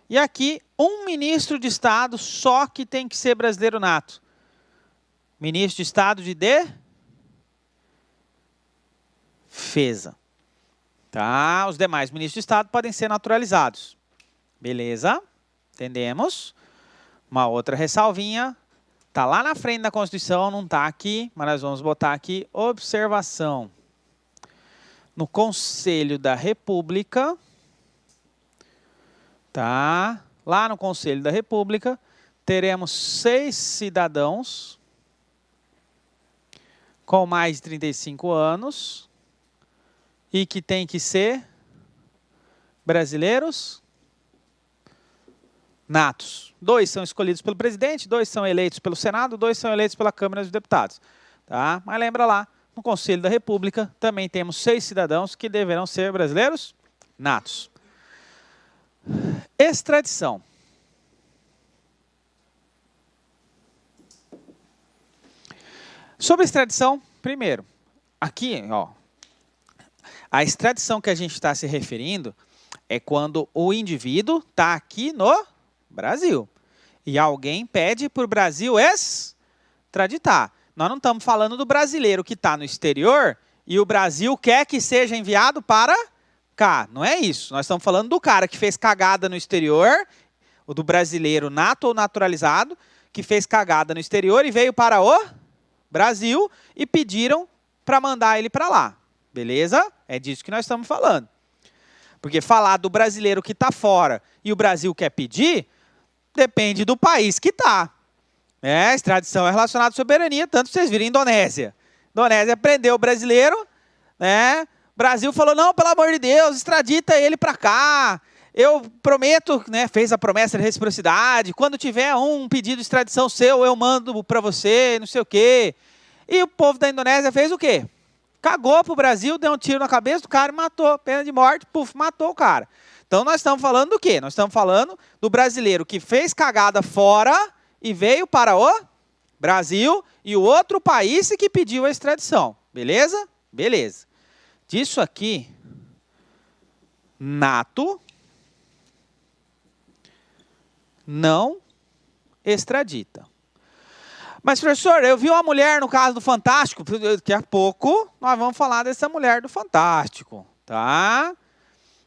E aqui, um ministro de Estado só que tem que ser brasileiro nato. Ministro de Estado de Defesa. Tá? Os demais ministros de Estado podem ser naturalizados. Beleza? Entendemos? Uma outra ressalvinha. Está lá na frente da Constituição, não está aqui, mas nós vamos botar aqui observação. No Conselho da República, tá? Lá no Conselho da República, teremos 6 cidadãos com mais de 35 anos e que tem que ser brasileiros natos. 2 são escolhidos pelo presidente, 2 são eleitos pelo Senado, 2 são eleitos pela Câmara dos Deputados. Tá? Mas lembra lá, no Conselho da República também temos 6 cidadãos que deverão ser brasileiros natos. Extradição. Sobre extradição, primeiro, aqui, ó, a extradição que a gente está se referindo é quando o indivíduo está aqui no Brasil e alguém pede para o Brasil extraditar. Nós não estamos falando do brasileiro que está no exterior e o Brasil quer que seja enviado para cá. Não é isso. Nós estamos falando do cara que fez cagada no exterior, o do brasileiro nato ou naturalizado, que fez cagada no exterior e veio para o Brasil e pediram para mandar ele para lá. Beleza? É disso que nós estamos falando. Porque falar do brasileiro que está fora e o Brasil quer pedir, depende do país que está. Extradição é relacionada à soberania, tanto que vocês viram Indonésia. Indonésia prendeu o brasileiro, né? O Brasil falou, não, pelo amor de Deus, extradita ele para cá. Eu prometo, né, fez a promessa de reciprocidade, quando tiver um pedido de extradição seu, eu mando para você, não sei o quê. E o povo da Indonésia fez o quê? Cagou para o Brasil, deu um tiro na cabeça do cara e matou. Pena de morte, puf, matou o cara. Então nós estamos falando do quê? Nós estamos falando do brasileiro que fez cagada fora e veio para o Brasil e o outro país que pediu a extradição. Beleza? Beleza. Disso aqui, nato não extradita. Mas, professor, eu vi uma mulher no caso do Fantástico. Daqui a pouco nós vamos falar dessa mulher do Fantástico. Tá?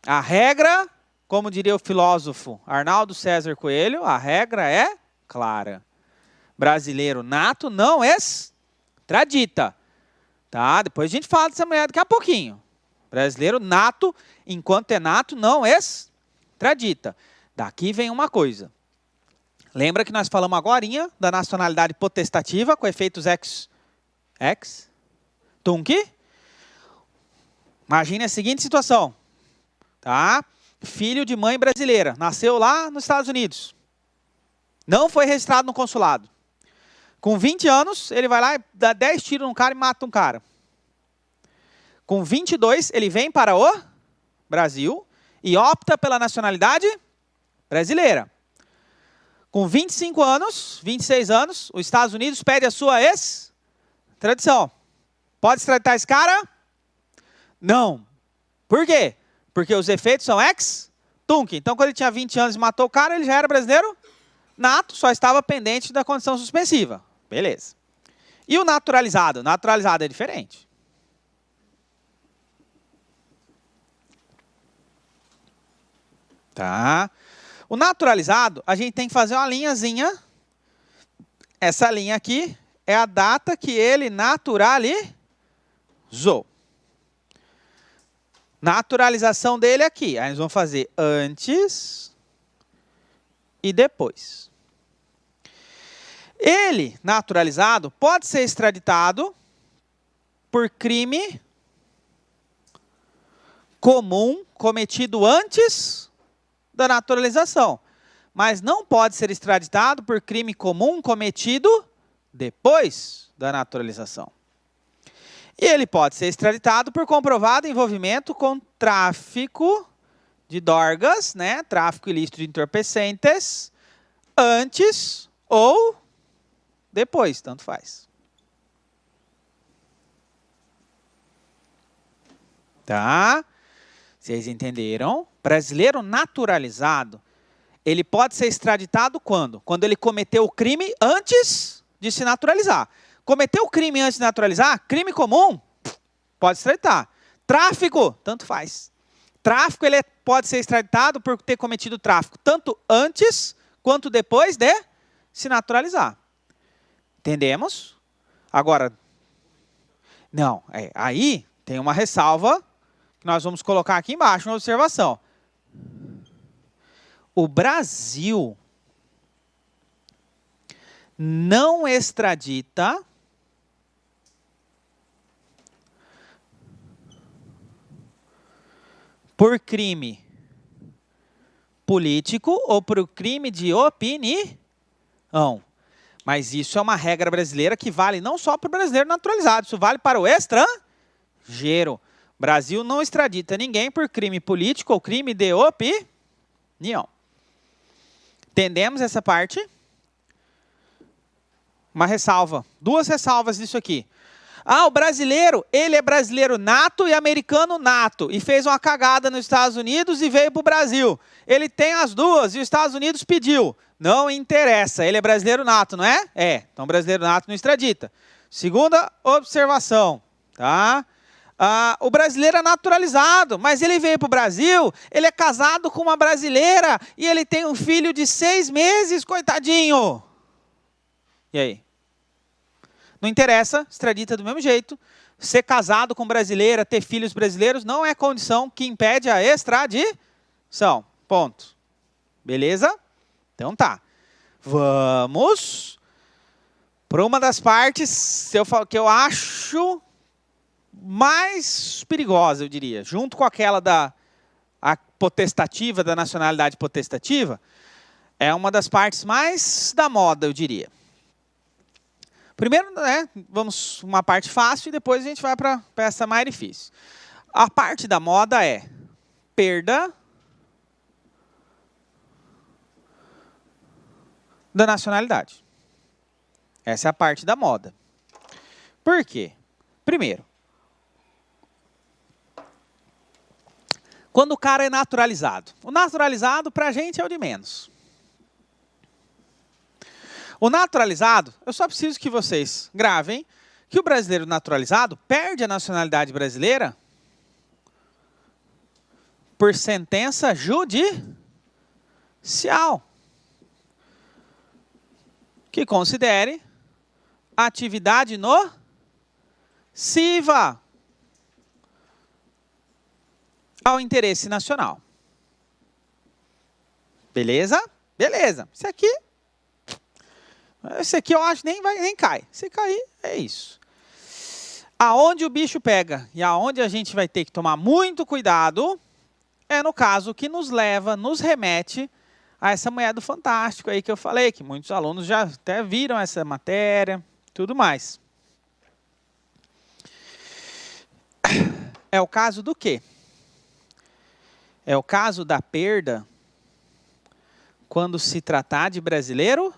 A regra, como diria o filósofo Arnaldo César Coelho, a regra é clara. Brasileiro nato não extradita. Tá? Depois a gente fala dessa mulher daqui a pouquinho. Brasileiro nato, enquanto é nato, não extradita. Daqui vem uma coisa. Lembra que nós falamos agorinha da nacionalidade potestativa com efeitos tunc? Imagine a seguinte situação. Tá? Filho de mãe brasileira, nasceu lá nos Estados Unidos. Não foi registrado no consulado. Com 20 anos, ele vai lá e dá 10 tiros num cara e mata um cara. Com 22, ele vem para o Brasil e opta pela nacionalidade brasileira. Com 25 anos, 26 anos, os Estados Unidos pede a sua extradição. Pode extraditar esse cara? Não. Por quê? Porque os efeitos são ex-tunc. Então, quando ele tinha 20 anos e matou o cara, ele já era brasileiro nato, só estava pendente da condição suspensiva. Beleza. E o naturalizado? Naturalizado é diferente. Tá? O naturalizado, a gente tem que fazer uma linhazinha. Essa linha aqui é a data que ele naturalizou. Naturalização dele aqui. Aí nós vamos fazer antes e depois. Ele, naturalizado, pode ser extraditado por crime comum cometido antes da naturalização, mas não pode ser extraditado por crime comum cometido depois da naturalização. E ele pode ser extraditado por comprovado envolvimento com tráfico de drogas, né, tráfico ilícito de entorpecentes, antes ou depois, tanto faz. Tá? Vocês entenderam? Brasileiro naturalizado, ele pode ser extraditado quando? Quando ele cometeu o crime antes de se naturalizar. Cometeu o crime antes de naturalizar, crime comum, pode extraditar. Tráfico, tanto faz. Tráfico, ele pode ser extraditado por ter cometido tráfico, tanto antes quanto depois de se naturalizar. Entendemos? Agora, não, aí tem uma ressalva que nós vamos colocar aqui embaixo, uma observação. O Brasil não extradita por crime político ou por crime de opinião. Mas isso é uma regra brasileira que vale não só para o brasileiro naturalizado, isso vale para o estrangeiro. O Brasil não extradita ninguém por crime político ou crime de opinião. Entendemos essa parte? Uma ressalva. Duas ressalvas disso aqui. Ah, o brasileiro, ele é brasileiro nato e americano nato. E fez uma cagada nos Estados Unidos e veio para o Brasil. Ele tem as duas e os Estados Unidos pediu. Não interessa, ele é brasileiro nato, não é? É, então brasileiro nato não extradita. Segunda observação, tá? O brasileiro é naturalizado, mas ele veio para o Brasil, ele é casado com uma brasileira e ele tem um filho de 6 meses, coitadinho. E aí? Não interessa, extradita do mesmo jeito. Ser casado com brasileira, ter filhos brasileiros, não é condição que impede a extradição. Ponto. Beleza? Então tá. Vamos para uma das partes que eu acho mais perigosa, eu diria. Junto com aquela a potestativa, da nacionalidade potestativa, é uma das partes mais da moda, eu diria. Primeiro, né, vamos uma parte fácil e depois a gente vai para essa mais difícil. A parte da moda é perda da nacionalidade. Essa é a parte da moda. Por quê? Primeiro, quando o cara é naturalizado. O naturalizado, para a gente, é o de menos. O naturalizado, eu só preciso que vocês gravem que o brasileiro naturalizado perde a nacionalidade brasileira por sentença judicial que considere atividade nociva ao interesse nacional. Beleza? Beleza. Esse aqui eu acho nem cai. Se cair, é isso. Aonde o bicho pega e aonde a gente vai ter que tomar muito cuidado é no caso que nos remete a essa mulher do Fantástico aí que eu falei, que muitos alunos já até viram essa matéria, tudo mais. É o caso do quê? É o caso da perda quando se tratar de brasileiro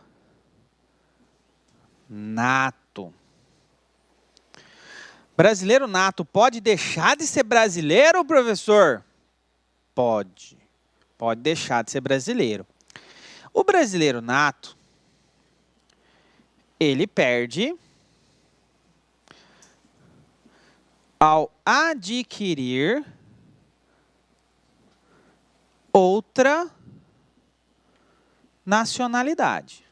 nato. Brasileiro nato pode deixar de ser brasileiro, professor? Pode. Pode deixar de ser brasileiro. O brasileiro nato, ele perde ao adquirir outra nacionalidade.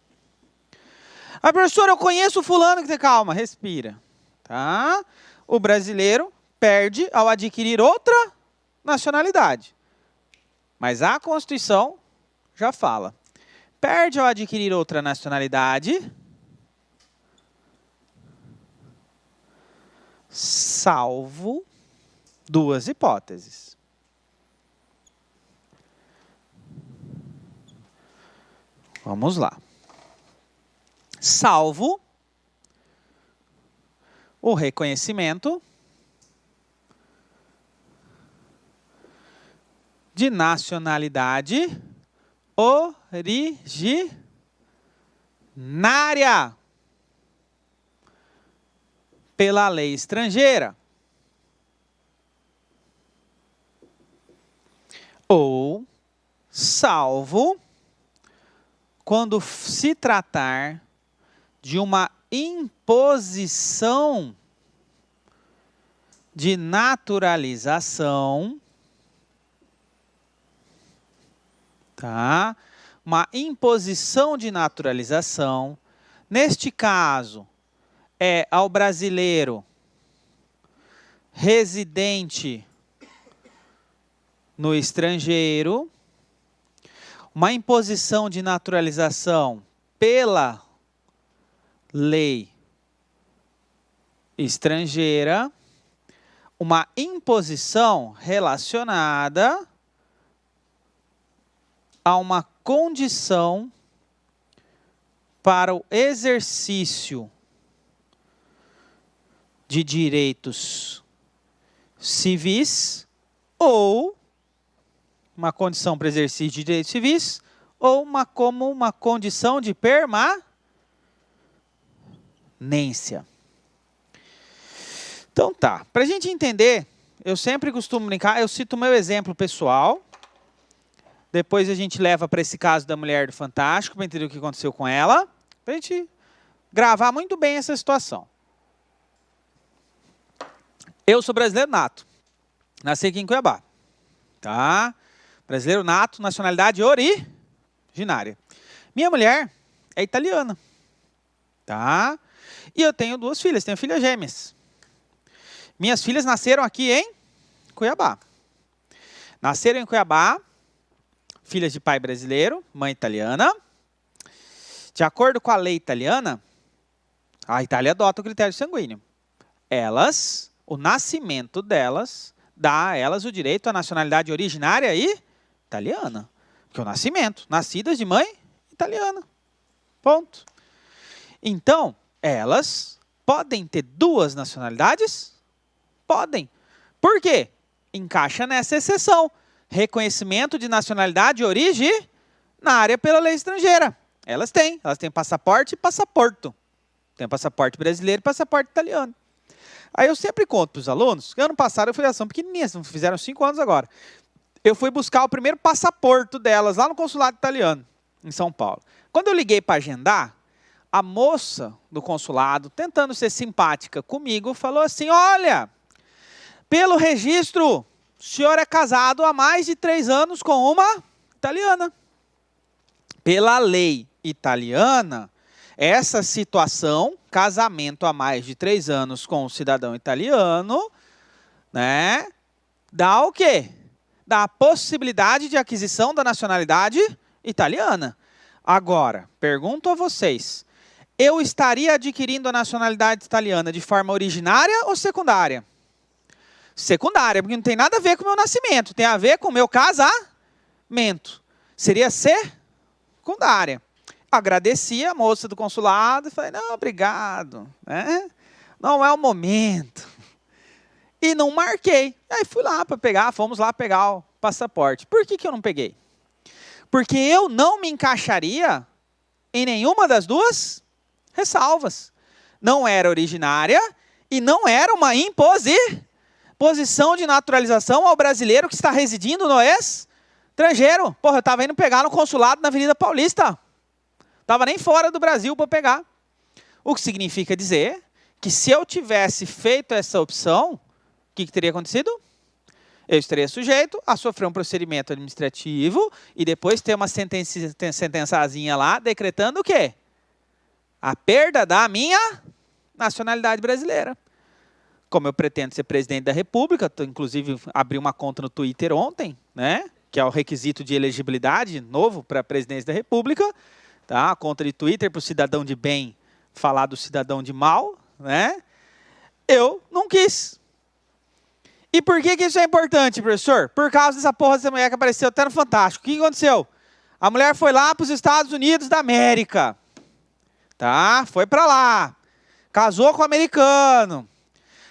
Ah, professor, eu conheço o fulano que tem calma, respira. Tá? O brasileiro perde ao adquirir outra nacionalidade. Mas a Constituição já fala. Perde ao adquirir outra nacionalidade, salvo duas hipóteses. Vamos lá. Salvo o reconhecimento de nacionalidade originária pela lei estrangeira. Ou salvo quando se tratar de uma imposição de naturalização, tá? Uma imposição de naturalização, neste caso, é ao brasileiro residente no estrangeiro, uma imposição de naturalização pela lei estrangeira, uma imposição relacionada a uma condição para o exercício de direitos civis ou uma condição para exercício de direitos civis ou como uma condição de permanência. Então tá, para a gente entender, eu sempre costumo brincar, eu cito o meu exemplo pessoal, depois a gente leva para esse caso da mulher do Fantástico, para entender o que aconteceu com ela, para a gente gravar muito bem essa situação. Eu sou brasileiro nato, nasci aqui em Cuiabá, tá? Brasileiro nato, nacionalidade originária. Minha mulher é italiana, tá? E eu tenho duas filhas, tenho filhas gêmeas. Minhas filhas nasceram aqui em Cuiabá. Nasceram em Cuiabá, filhas de pai brasileiro, mãe italiana. De acordo com a lei italiana, a Itália adota o critério sanguíneo. O nascimento delas, dá a elas o direito à nacionalidade originária e italiana. Porque o nascimento, nascidas de mãe italiana. Ponto. Então, elas podem ter duas nacionalidades? Podem. Por quê? Encaixa nessa exceção. Reconhecimento de nacionalidade originária pela lei estrangeira. Elas têm passaporte e passaporto. Tem passaporte brasileiro e passaporte italiano. Aí eu sempre conto para os alunos, que ano passado eu fui ação pequenininha, fizeram 5 anos agora. Eu fui buscar o primeiro passaporte delas lá no consulado italiano, em São Paulo. Quando eu liguei para agendar, a moça do consulado, tentando ser simpática comigo, falou assim, olha, pelo registro, o senhor é casado há mais de 3 anos com uma italiana. Pela lei italiana, essa situação, casamento há mais de 3 anos com um cidadão italiano, né, dá o quê? Dá a possibilidade de aquisição da nacionalidade italiana. Agora, pergunto a vocês, eu estaria adquirindo a nacionalidade italiana de forma originária ou secundária? Secundária, porque não tem nada a ver com o meu nascimento, tem a ver com o meu casamento. Seria secundária. Agradeci a moça do consulado e falei, não, obrigado, né? Não é o momento. E não marquei. Aí fui lá para pegar, fomos lá pegar passaporte. Por que eu não peguei? Porque eu não me encaixaria em nenhuma das duas ressalvas. Não era originária e não era uma imposição de naturalização ao brasileiro que está residindo no estrangeiro. Porra, eu estava indo pegar no consulado na Avenida Paulista. Estava nem fora do Brasil para pegar. O que significa dizer que se eu tivesse feito essa opção, o que teria acontecido? Eu estaria sujeito a sofrer um procedimento administrativo e depois ter uma sentençazinha lá decretando o quê? A perda da minha nacionalidade brasileira. Como eu pretendo ser presidente da República, inclusive abri uma conta no Twitter ontem, né? Que é o requisito de elegibilidade novo para a presidência da República. Tá? A conta de Twitter para o cidadão de bem falar do cidadão de mal, né? Eu não quis. E por que isso é importante, professor? Por causa dessa porra dessa mulher que apareceu até no Fantástico. O que aconteceu? A mulher foi lá para os Estados Unidos da América. Tá? Foi para lá. Casou com um americano.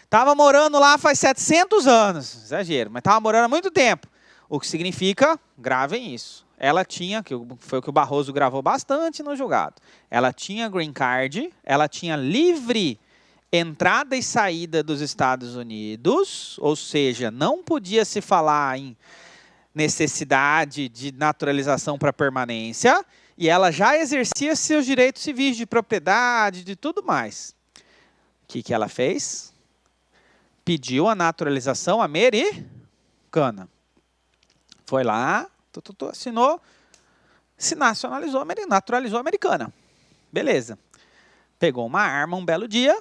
Estava morando lá faz 700 anos. Exagero, mas estava morando há muito tempo. O que significa, gravem isso. Ela tinha, que foi o que o Barroso gravou bastante no julgado. Ela tinha green card, ela tinha livre entrada e saída dos Estados Unidos, ou seja, não podia se falar em necessidade de naturalização para permanência, e ela já exercia seus direitos civis de propriedade, de tudo mais. O que ela fez? Pediu a naturalização americana. Foi lá, assinou, se nacionalizou, naturalizou americana. Beleza. Pegou uma arma um belo dia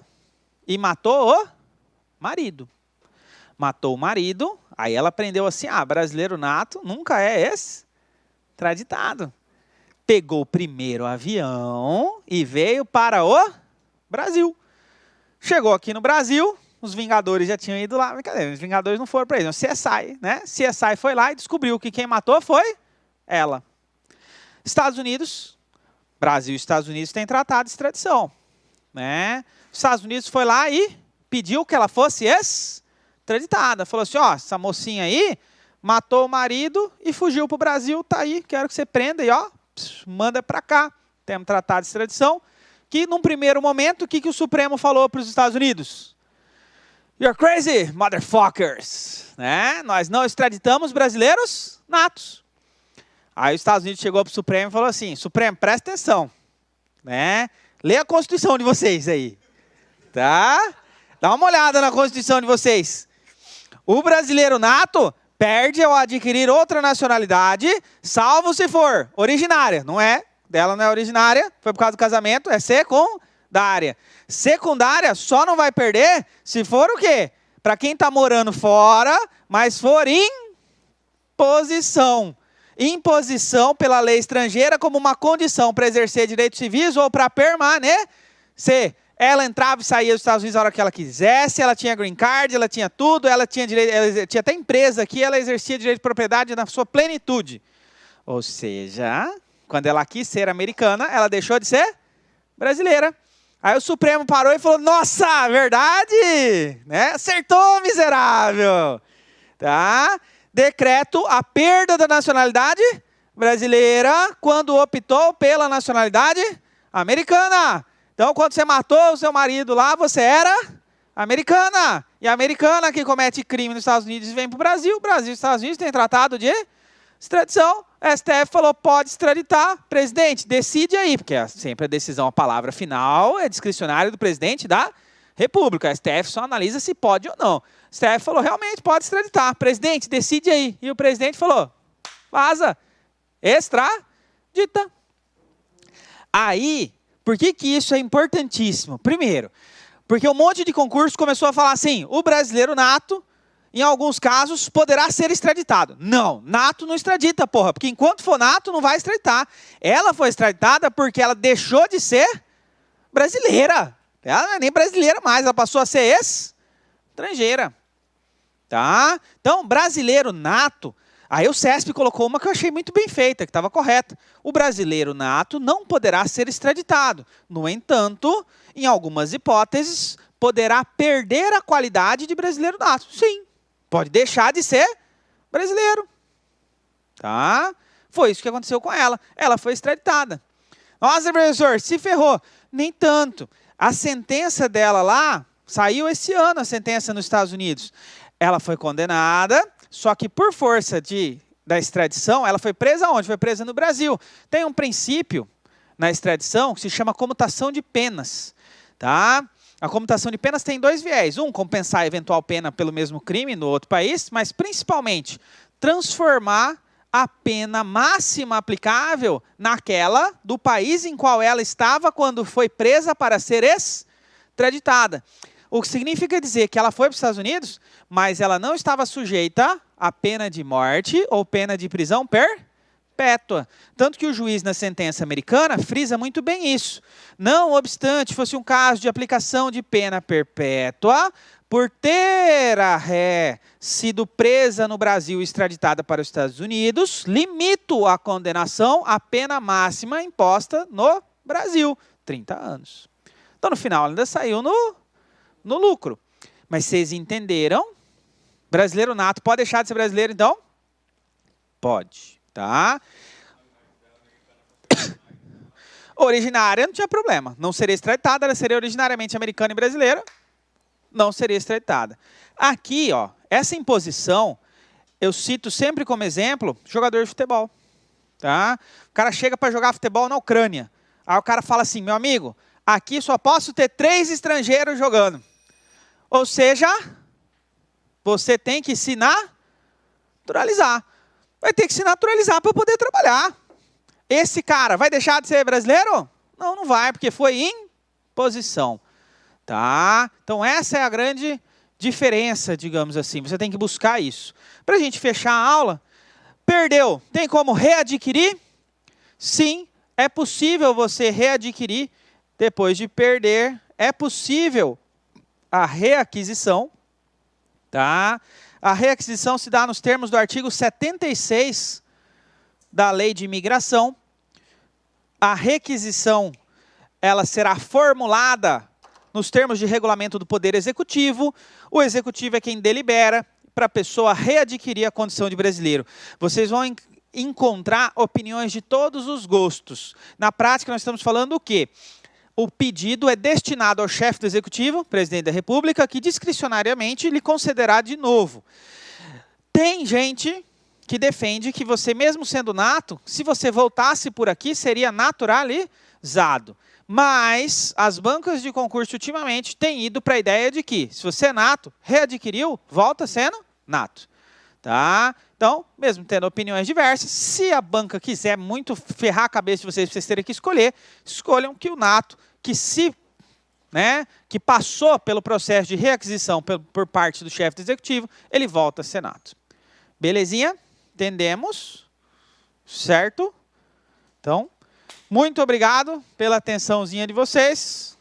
e matou o marido. Matou o marido, aí ela aprendeu assim, brasileiro nato nunca é extraditado. Pegou o primeiro avião e veio para o Brasil. Chegou aqui no Brasil, os Vingadores já tinham ido lá, os Vingadores não foram para eles, o CSI, né? CSI foi lá e descobriu que quem matou foi ela. Estados Unidos, Brasil e Estados Unidos têm tratado de extradição, né? Os Estados Unidos foi lá e pediu que ela fosse extraditada. Falou assim, essa mocinha aí matou o marido e fugiu para o Brasil, tá aí, quero que você prenda e manda para cá. Temos tratado de extradição, que num primeiro momento, o que o Supremo falou para os Estados Unidos? You're crazy, motherfuckers. Né? Nós não extraditamos brasileiros natos. Aí os Estados Unidos chegou para o Supremo e falou assim, Supremo, presta atenção. Né? Lê a Constituição de vocês aí. Tá? Dá uma olhada na Constituição de vocês. O brasileiro nato perde ao adquirir outra nacionalidade, salvo se for originária. Não é? Dela não é originária, foi por causa do casamento, é secundária. Secundária só não vai perder se for o quê? Para quem está morando fora, mas for imposição. Imposição pela lei estrangeira como uma condição para exercer direitos civis ou para permanecer. Ela entrava e saía dos Estados Unidos a hora que ela quisesse, ela tinha green card, ela tinha tudo, ela tinha direito, ela tinha até empresa aqui, ela exercia direito de propriedade na sua plenitude. Ou seja, quando ela quis ser americana, ela deixou de ser brasileira. Aí o Supremo parou e falou, nossa, verdade, né? Acertou, miserável. Tá? Decreto a perda da nacionalidade brasileira quando optou pela nacionalidade americana. Então, quando você matou o seu marido lá, você era americana. E a americana que comete crime nos Estados Unidos vem para o Brasil. O Brasil e os Estados Unidos têm tratado de extradição. A STF falou, pode extraditar. Presidente, decide aí. Porque sempre a decisão, a palavra final é discricionária do presidente da República. A STF só analisa se pode ou não. A STF falou, realmente, pode extraditar. Presidente, decide aí. E o presidente falou, vaza. Extradita. Aí, por que isso é importantíssimo? Primeiro, porque um monte de concurso começou a falar assim, o brasileiro nato, em alguns casos, poderá ser extraditado. Não, nato não extradita, porra, porque enquanto for nato, não vai extraditar. Ela foi extraditada porque ela deixou de ser brasileira. Ela não é nem brasileira mais, ela passou a ser estrangeira. Tá? Então, brasileiro nato, aí o CESP colocou uma que eu achei muito bem feita, que estava correta. O brasileiro nato não poderá ser extraditado. No entanto, em algumas hipóteses, poderá perder a qualidade de brasileiro nato. Sim, pode deixar de ser brasileiro. Tá? Foi isso que aconteceu com ela. Ela foi extraditada. Nossa, professor, se ferrou. Nem tanto. A sentença dela lá, saiu esse ano a sentença nos Estados Unidos. Ela foi condenada, só que por força da extradição, ela foi presa onde? Foi presa no Brasil. Tem um princípio na extradição que se chama comutação de penas. Tá? A comutação de penas tem dois viés. Um, compensar a eventual pena pelo mesmo crime no outro país, mas principalmente transformar a pena máxima aplicável naquela do país em qual ela estava quando foi presa para ser extraditada. O que significa dizer que ela foi para os Estados Unidos, mas ela não estava sujeita à pena de morte ou pena de prisão perpétua. Tanto que o juiz na sentença americana frisa muito bem isso. Não obstante fosse um caso de aplicação de pena perpétua, por ter a ré sido presa no Brasil e extraditada para os Estados Unidos, limito a condenação à pena máxima imposta no Brasil, 30 anos. Então, no final, ela ainda saiu no lucro. Mas vocês entenderam? Brasileiro nato pode deixar de ser brasileiro, então? Pode, tá? Originária não tinha problema. Não seria extraditada, ela seria originariamente americana e brasileira. Não seria extraditada. Aqui, ó, essa imposição, eu cito sempre como exemplo, jogador de futebol. Tá? O cara chega para jogar futebol na Ucrânia. Aí o cara fala assim, meu amigo, aqui só posso ter 3 estrangeiros jogando. Ou seja, você tem que se naturalizar. Vai ter que se naturalizar para poder trabalhar. Esse cara vai deixar de ser brasileiro? Não, não vai, porque foi imposição. Tá? Então, essa é a grande diferença, digamos assim. Você tem que buscar isso. Para a gente fechar a aula, perdeu. Tem como readquirir? Sim, é possível você readquirir depois de perder. É possível a reaquisição. Tá? A reaquisição se dá nos termos do artigo 76 da Lei de Imigração. A requisição, ela será formulada nos termos de regulamento do Poder Executivo. O Executivo é quem delibera para a pessoa readquirir a condição de brasileiro. Vocês vão encontrar opiniões de todos os gostos. Na prática, nós estamos falando o quê? O pedido é destinado ao chefe do Executivo, presidente da República, que discricionariamente lhe concederá de novo. Tem gente que defende que você, mesmo sendo nato, se você voltasse por aqui, seria naturalizado. Mas as bancas de concurso ultimamente têm ido para a ideia de que, se você é nato, readquiriu, volta sendo nato. Tá? Então, mesmo tendo opiniões diversas, se a banca quiser muito ferrar a cabeça de vocês terem que escolher, escolham que o nato, que passou pelo processo de reaquisição por parte do chefe do executivo, ele volta a ser nato. Belezinha? Entendemos? Certo? Então, muito obrigado pela atençãozinha de vocês.